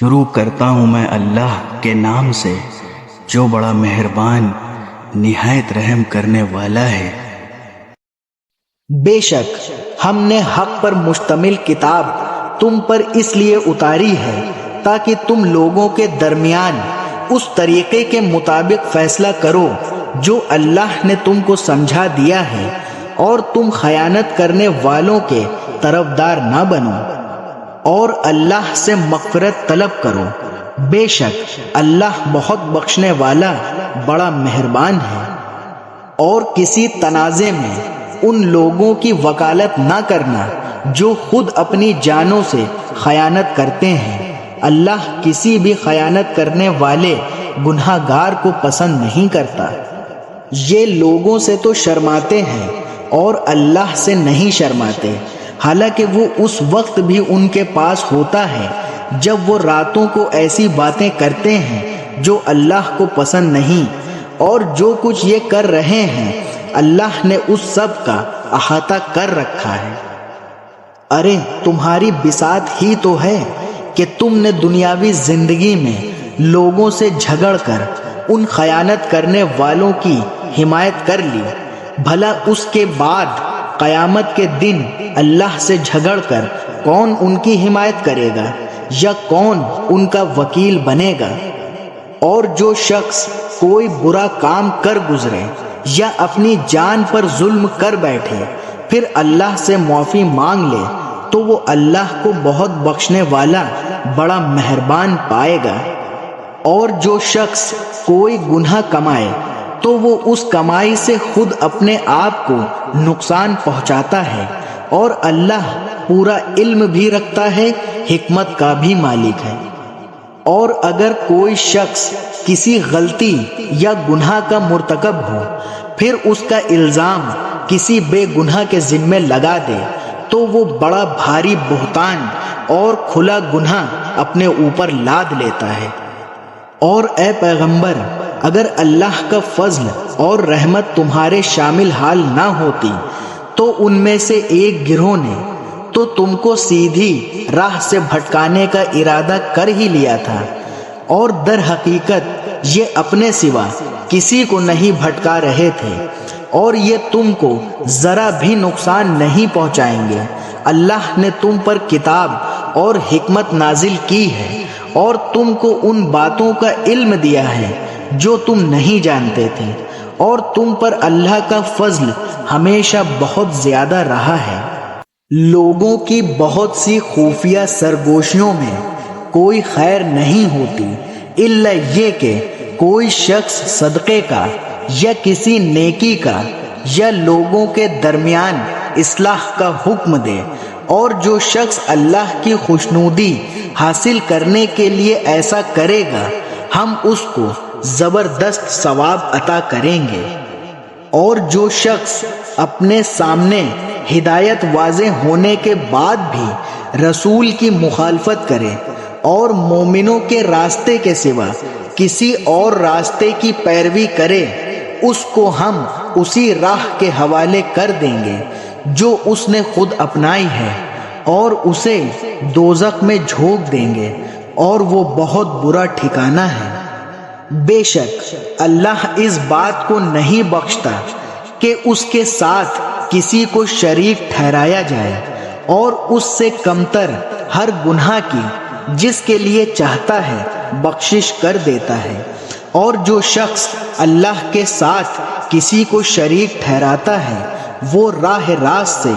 شروع کرتا ہوں میں اللہ کے نام سے جو بڑا مہربان نہایت رحم کرنے والا ہے۔ بے شک ہم نے حق پر مشتمل کتاب تم پر اس لیے اتاری ہے تاکہ تم لوگوں کے درمیان اس طریقے کے مطابق فیصلہ کرو جو اللہ نے تم کو سمجھا دیا ہے، اور تم خیانت کرنے والوں کے طرفدار نہ بنو، اور اللہ سے مغفرت طلب کرو، بے شک اللہ بہت بخشنے والا بڑا مہربان ہے۔ اور کسی تنازع میں ان لوگوں کی وکالت نہ کرنا جو خود اپنی جانوں سے خیانت کرتے ہیں، اللہ کسی بھی خیانت کرنے والے گناہ گار کو پسند نہیں کرتا۔ یہ لوگوں سے تو شرماتے ہیں اور اللہ سے نہیں شرماتے، حالانکہ وہ اس وقت بھی ان کے پاس ہوتا ہے جب وہ راتوں کو ایسی باتیں کرتے ہیں جو اللہ کو پسند نہیں، اور جو کچھ یہ کر رہے ہیں اللہ نے اس سب کا احاطہ کر رکھا ہے۔ ارے تمہاری بساط ہی تو ہے کہ تم نے دنیاوی زندگی میں لوگوں سے جھگڑ کر ان خیانت کرنے والوں کی حمایت کر لی، بھلا اس کے بعد قیامت کے دن اللہ سے جھگڑ کر کون ان کی حمایت کرے گا یا کون ان کا وکیل بنے گا؟ اور جو شخص کوئی برا کام کر گزرے یا اپنی جان پر ظلم کر بیٹھے پھر اللہ سے معافی مانگ لے تو وہ اللہ کو بہت بخشنے والا بڑا مہربان پائے گا۔ اور جو شخص کوئی گناہ کمائے تو وہ اس کمائی سے خود اپنے آپ کو نقصان پہنچاتا ہے، اور اللہ پورا علم بھی رکھتا ہے، حکمت کا بھی مالک ہے۔ اور اگر کوئی شخص کسی غلطی یا گناہ کا مرتکب ہو پھر اس کا الزام کسی بے گناہ کے ذمے لگا دے تو وہ بڑا بھاری بہتان اور کھلا گناہ اپنے اوپر لاد لیتا ہے۔ اور اے پیغمبر، اگر اللہ کا فضل اور رحمت تمہارے شامل حال نہ ہوتی تو ان میں سے ایک گروہ نے تو تم کو سیدھی راہ سے بھٹکانے کا ارادہ کر ہی لیا تھا، اور در حقیقت یہ اپنے سوا کسی کو نہیں بھٹکا رہے تھے، اور یہ تم کو ذرا بھی نقصان نہیں پہنچائیں گے۔ اللہ نے تم پر کتاب اور حکمت نازل کی ہے اور تم کو ان باتوں کا علم دیا ہے جو تم نہیں جانتے تھے، اور تم پر اللہ کا فضل ہمیشہ بہت زیادہ رہا ہے۔ لوگوں کی بہت سی خفیہ سرگوشیوں میں کوئی خیر نہیں ہوتی الا یہ کہ کوئی شخص صدقے کا یا کسی نیکی کا یا لوگوں کے درمیان اصلاح کا حکم دے، اور جو شخص اللہ کی خوشنودی حاصل کرنے کے لیے ایسا کرے گا ہم اس کو زبردست ثواب عطا کریں گے۔ اور جو شخص اپنے سامنے ہدایت واضح ہونے کے بعد بھی رسول کی مخالفت کرے اور مومنوں کے راستے کے سوا کسی اور راستے کی پیروی کرے، اس کو ہم اسی راہ کے حوالے کر دیں گے جو اس نے خود اپنائی ہے، اور اسے دوزخ میں جھونک دیں گے، اور وہ بہت برا ٹھکانہ ہے۔ بے شک اللہ اس بات کو نہیں بخشتا کہ اس کے ساتھ کسی کو شریک ٹھہرایا جائے، اور اس سے کمتر ہر گناہ کی جس کے لیے چاہتا ہے بخشش کر دیتا ہے۔ اور جو شخص اللہ کے ساتھ کسی کو شریک ٹھہراتا ہے وہ راہ راست سے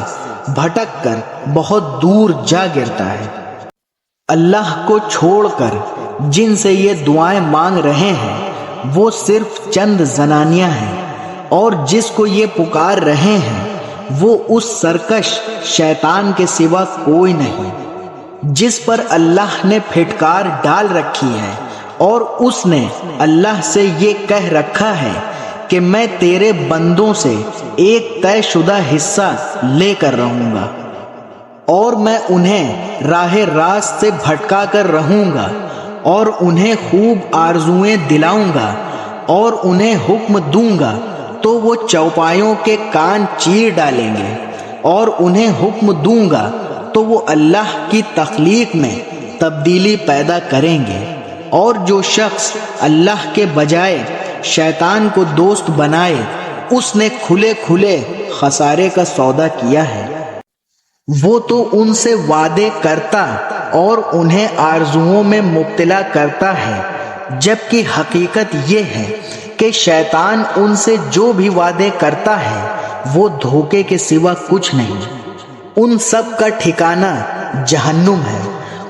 بھٹک کر بہت دور جا گرتا ہے۔ اللہ کو چھوڑ کر جن سے یہ دعائیں مانگ رہے ہیں وہ صرف چند زنانیاں ہیں، اور جس کو یہ پکار رہے ہیں وہ اس سرکش شیطان کے سوا کوئی نہیں جس پر اللہ نے پھٹکار ڈال رکھی ہے، اور اس نے اللہ سے یہ کہہ رکھا ہے کہ میں تیرے بندوں سے ایک طے شدہ حصہ لے کر رہوں گا، اور میں انہیں راہ راست سے بھٹکا کر رہوں گا، اور انہیں خوب آرزوئیں دلاؤں گا، اور انہیں حکم دوں گا تو وہ چوپایوں کے کان چیر ڈالیں گے، اور انہیں حکم دوں گا تو وہ اللہ کی تخلیق میں تبدیلی پیدا کریں گے، اور جو شخص اللہ کے بجائے شیطان کو دوست بنائے اس نے کھلے کھلے خسارے کا سودا کیا ہے۔ وہ تو ان سے وعدے کرتا اور انہیں آرزوؤں میں مبتلا کرتا ہے، جبکہ حقیقت یہ ہے کہ شیطان ان سے جو بھی وعدے کرتا ہے وہ دھوکے کے سوا کچھ نہیں۔ ان سب کا ٹھکانہ جہنم ہے،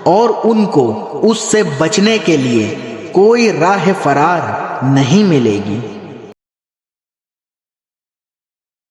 اور ان کو اس سے بچنے کے لیے کوئی راہ فرار نہیں ملے گی۔